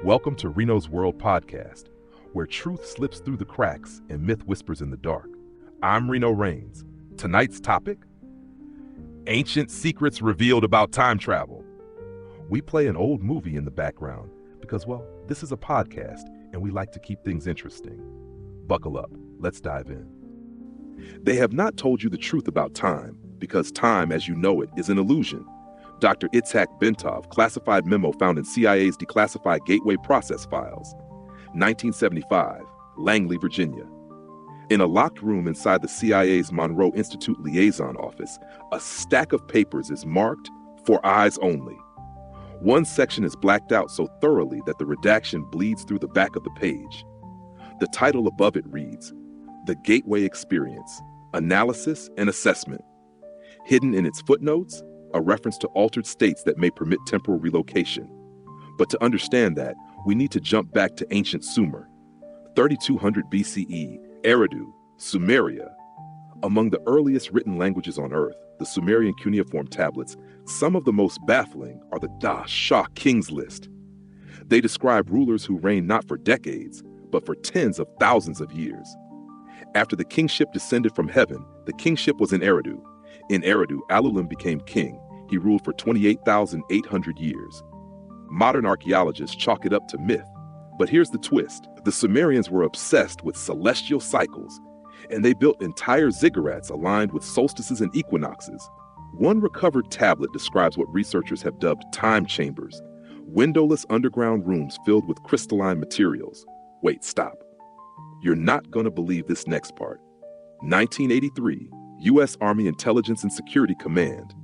Welcome to Reno's World Podcast, where truth slips through the cracks and myth whispers in the dark. I'm Reno Rains. Tonight's topic: ancient secrets revealed about time travel. We play an old movie in the background because, well, this is a podcast and we like to keep things interesting. Buckle up, let's dive in. They have not told you the truth about time because time as you know it is an illusion. Dr. Itzhak Bentov, classified memo found in CIA's declassified Gateway Process files. 1975, Langley, Virginia. In a locked room inside the CIA's Monroe Institute liaison office, a stack of papers is marked "for eyes only." One section is blacked out so thoroughly that the redaction bleeds through the back of the page. The title above it reads, "The Gateway Experience, Analysis and Assessment." Hidden in its footnotes, a reference to altered states that may permit temporal relocation. But to understand that, we need to jump back to ancient Sumer. 3200 BCE, Eridu, Sumeria. Among the earliest written languages on Earth, the Sumerian cuneiform tablets, some of the most baffling are the Shah Kings list. They describe rulers who reigned not for decades, but for tens of thousands of years. After the kingship descended from heaven, the kingship was in Eridu. In Eridu, Alulim became king. He ruled for 28,800 years. Modern archaeologists chalk it up to myth. But here's the twist. The Sumerians were obsessed with celestial cycles, and they built entire ziggurats aligned with solstices and equinoxes. One recovered tablet describes what researchers have dubbed time chambers, windowless underground rooms filled with crystalline materials. Wait, stop. You're not going to believe this next part. 1983, U.S. Army Intelligence and Security Command.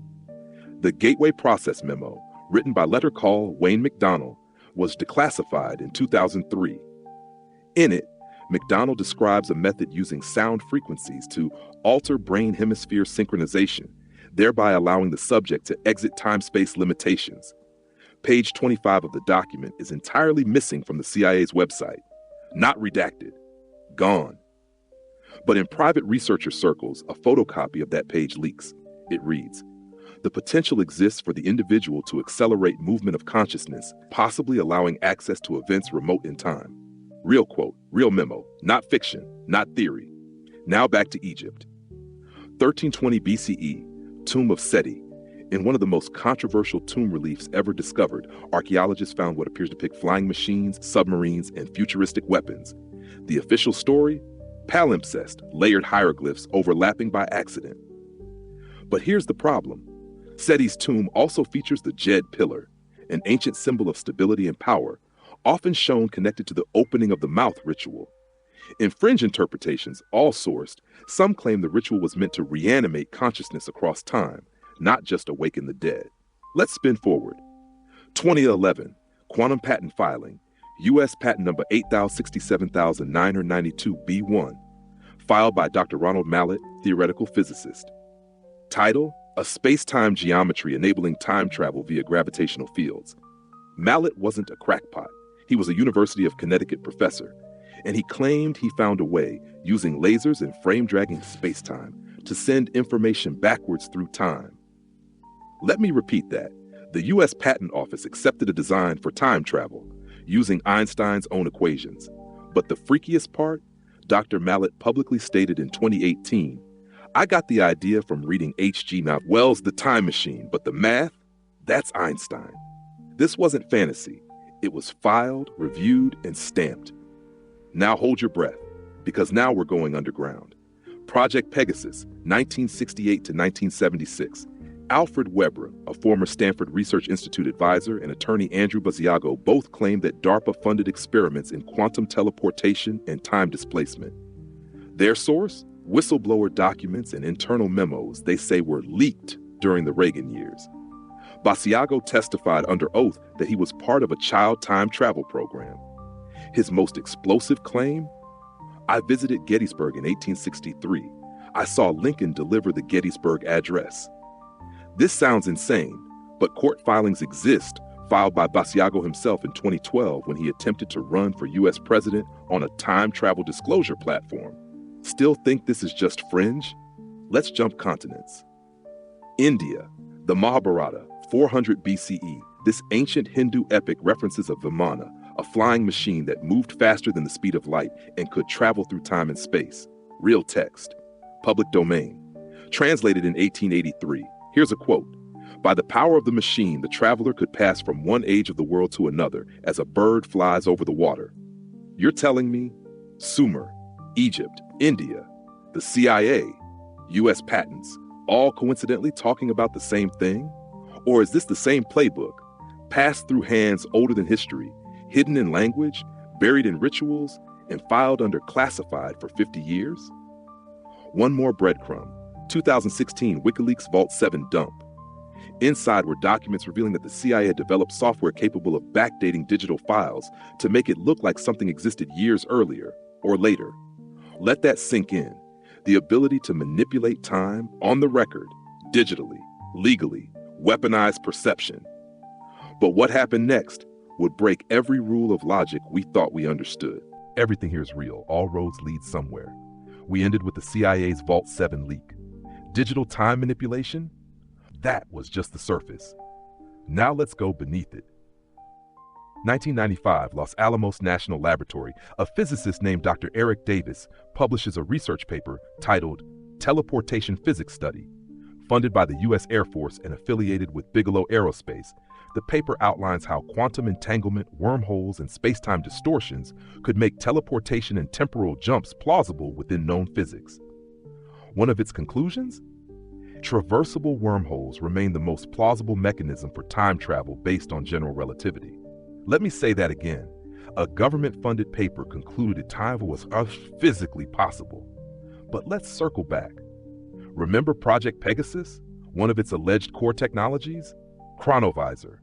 The Gateway Process Memo, written by letter call Wayne McDonnell, was declassified in 2003. In it, McDonnell describes a method using sound frequencies to alter brain hemisphere synchronization, thereby allowing the subject to exit time-space limitations. Page 25 of the document is entirely missing from the CIA's website. Not redacted. Gone. But in private researcher circles, a photocopy of that page leaks. It reads, "The potential exists for the individual to accelerate movement of consciousness, possibly allowing access to events remote in time." Real quote, real memo, not fiction, not theory. Now back to Egypt. 1320 BCE, Tomb of Seti. In one of the most controversial tomb reliefs ever discovered, archaeologists found what appears to depict flying machines, submarines, and futuristic weapons. The official story? Palimpsest, layered hieroglyphs overlapping by accident. But here's the problem. Seti's tomb also features the Djed pillar, an ancient symbol of stability and power, often shown connected to the opening of the mouth ritual. In fringe interpretations, all sourced, some claim the ritual was meant to reanimate consciousness across time, not just awaken the dead. Let's spin forward. 2011, quantum patent filing, U.S. patent number 8,067,992B1, filed by Dr. Ronald Mallett, theoretical physicist. Title: A space-time geometry enabling time travel via gravitational fields. Mallett wasn't a crackpot. He was a University of Connecticut professor, and he claimed he found a way, using lasers and frame-dragging space-time, to send information backwards through time. Let me repeat that. The U.S. Patent Office accepted a design for time travel, using Einstein's own equations. But the freakiest part, Dr. Mallett publicly stated in 2018, "I got the idea from reading H.G. Wells' The Time Machine, but the math, that's Einstein." This wasn't fantasy. It was filed, reviewed, and stamped. Now hold your breath, because now we're going underground. Project Pegasus, 1968 to 1976. Alfred Weber, a former Stanford Research Institute advisor, and attorney Andrew Basiago both claimed that DARPA funded experiments in quantum teleportation and time displacement. Their source? Whistleblower documents and internal memos they say were leaked during the Reagan years. Basiago testified under oath that he was part of a child time travel program. His most explosive claim? "I visited Gettysburg in 1863. I saw Lincoln deliver the Gettysburg Address." This sounds insane, but court filings exist, filed by Basiago himself in 2012 when he attempted to run for U.S. president on a time travel disclosure platform. Still think this is just fringe? Let's jump continents. India, the Mahabharata, 400 BCE. This ancient Hindu epic references a Vimana, a flying machine that moved faster than the speed of light and could travel through time and space. Real text. Public domain. Translated in 1883. Here's a quote. By the power of the machine, the traveler could pass from one age of the world to another as a bird flies over the water. You're telling me Sumer, Egypt, India, the CIA, U.S. patents, all coincidentally talking about the same thing? Or is this the same playbook, passed through hands older than history, hidden in language, buried in rituals, and filed under classified for 50 years? One more breadcrumb. 2016 WikiLeaks Vault 7 dump. Inside were documents revealing that the CIA had developed software capable of backdating digital files to make it look like something existed years earlier or later. Let that sink in. The ability to manipulate time on the record, digitally, legally, weaponize perception. But what happened next would break every rule of logic we thought we understood. Everything here is real. All roads lead somewhere. We ended with the CIA's Vault 7 leak. Digital time manipulation? That was just the surface. Now let's go beneath it. 1995, Los Alamos National Laboratory, a physicist named Dr. Eric Davis publishes a research paper titled Teleportation Physics Study. Funded by the U.S. Air Force and affiliated with Bigelow Aerospace, the paper outlines how quantum entanglement, wormholes, and space-time distortions could make teleportation and temporal jumps plausible within known physics. One of its conclusions? Traversable wormholes remain the most plausible mechanism for time travel based on general relativity. Let me say that again. A government-funded paper concluded time was physically possible. But let's circle back. Remember Project Pegasus, one of its alleged core technologies? Chronovisor.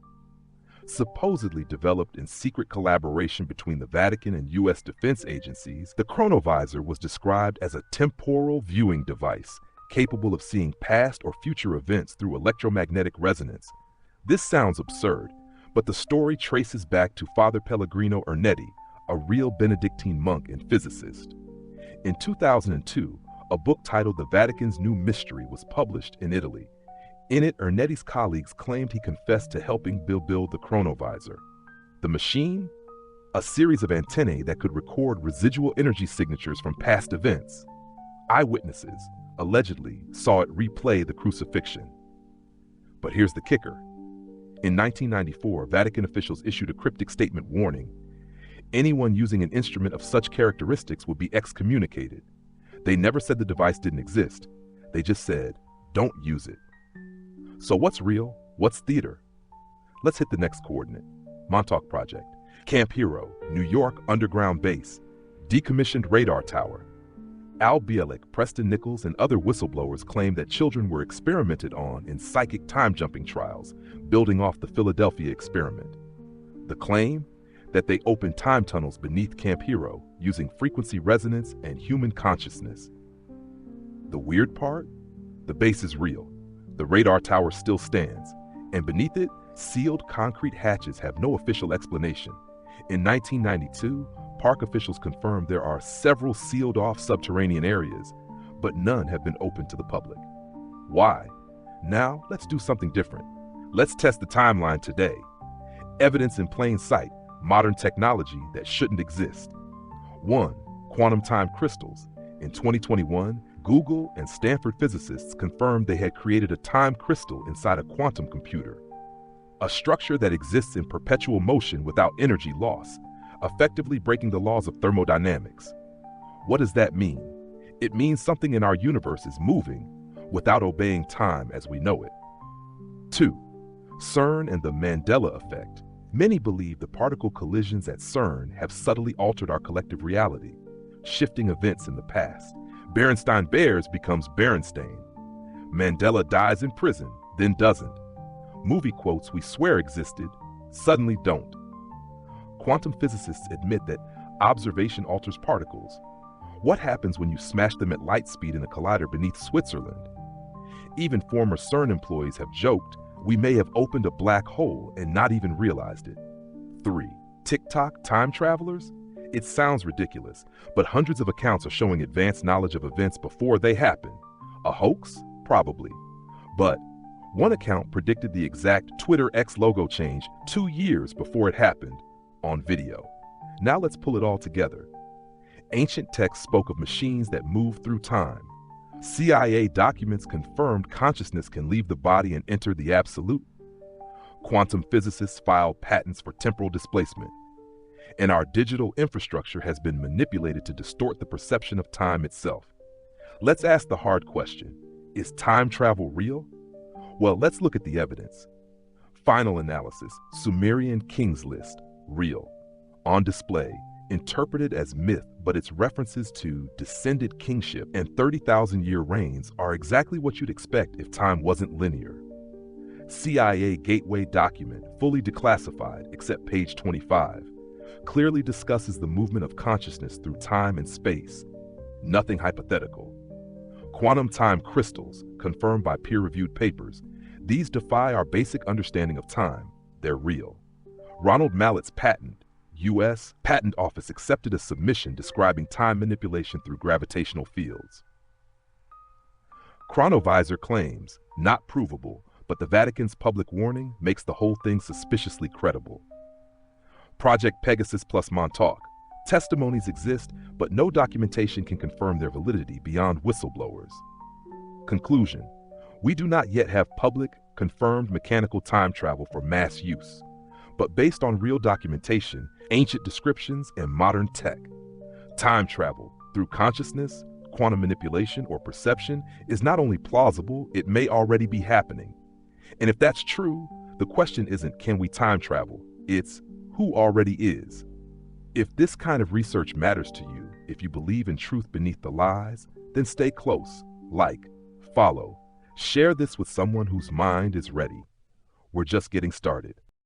Supposedly developed in secret collaboration between the Vatican and U.S. defense agencies, the chronovisor was described as a temporal viewing device capable of seeing past or future events through electromagnetic resonance. This sounds absurd, but the story traces back to Father Pellegrino Ernetti, a real Benedictine monk and physicist. In 2002, a book titled The Vatican's New Mystery was published in Italy. In it, Ernetti's colleagues claimed he confessed to helping build the chronovisor. The machine? A series of antennae that could record residual energy signatures from past events. Eyewitnesses, allegedly, saw it replay the crucifixion. But here's the kicker. In 1994, Vatican officials issued a cryptic statement warning anyone using an instrument of such characteristics would be excommunicated. They never said the device didn't exist. They just said, don't use it. So what's real? What's theater? Let's hit the next coordinate. Montauk Project. Camp Hero, New York underground base. Decommissioned radar tower. Al Bielek, Preston Nichols, and other whistleblowers claim that children were experimented on in psychic time-jumping trials, building off the Philadelphia experiment. The claim? That they opened time tunnels beneath Camp Hero using frequency resonance and human consciousness. The weird part? The base is real. The radar tower still stands, and beneath it, sealed concrete hatches have no official explanation. In 1992, park officials confirmed there are several sealed-off subterranean areas, but none have been opened to the public. Why? Now, let's do something different. Let's test the timeline today. Evidence in plain sight, modern technology that shouldn't exist. 1. Quantum time crystals. In 2021, Google and Stanford physicists confirmed they had created a time crystal inside a quantum computer, a structure that exists in perpetual motion without energy loss, effectively breaking the laws of thermodynamics. What does that mean? It means something in our universe is moving without obeying time as we know it. 2. CERN and the Mandela effect. Many believe the particle collisions at CERN have subtly altered our collective reality, shifting events in the past. Berenstain Bears becomes Berenstain. Mandela dies in prison, then doesn't. Movie quotes we swear existed, suddenly don't. Quantum physicists admit that observation alters particles. What happens when you smash them at light speed in a collider beneath Switzerland? Even former CERN employees have joked we may have opened a black hole and not even realized it. 3. TikTok time travelers? It sounds ridiculous, but hundreds of accounts are showing advanced knowledge of events before they happen. A hoax? Probably. But one account predicted the exact Twitter X logo change 2 years before it happened. on video. Now let's pull it all together. Ancient texts spoke of machines that move through time. CIA documents confirmed consciousness can leave the body and enter the absolute. Quantum physicists filed patents for temporal displacement. And our digital infrastructure has been manipulated to distort the perception of time itself. Let's ask the hard question: is time travel real? Well, let's look at the evidence. Final analysis: Sumerian Kings List, real. On display, interpreted as myth, but its references to descended kingship and 30,000-year reigns are exactly what you'd expect if time wasn't linear. CIA Gateway document, fully declassified except page 25, clearly discusses the movement of consciousness through time and space. Nothing hypothetical. Quantum time crystals, confirmed by peer-reviewed papers. These defy our basic understanding of time. They're real. Ronald Mallett's patent, U.S. Patent Office accepted a submission describing time manipulation through gravitational fields. Chronovisor claims, not provable, but the Vatican's public warning makes the whole thing suspiciously credible. Project Pegasus plus Montauk. Testimonies exist, but no documentation can confirm their validity beyond whistleblowers. Conclusion: we do not yet have public, confirmed mechanical time travel for mass use, but based on real documentation, ancient descriptions, and modern tech, time travel through consciousness, quantum manipulation, or perception is not only plausible, it may already be happening. And if that's true, the question isn't can we time travel, it's who already is. If this kind of research matters to you, if you believe in truth beneath the lies, then stay close, like, follow, share this with someone whose mind is ready. We're just getting started.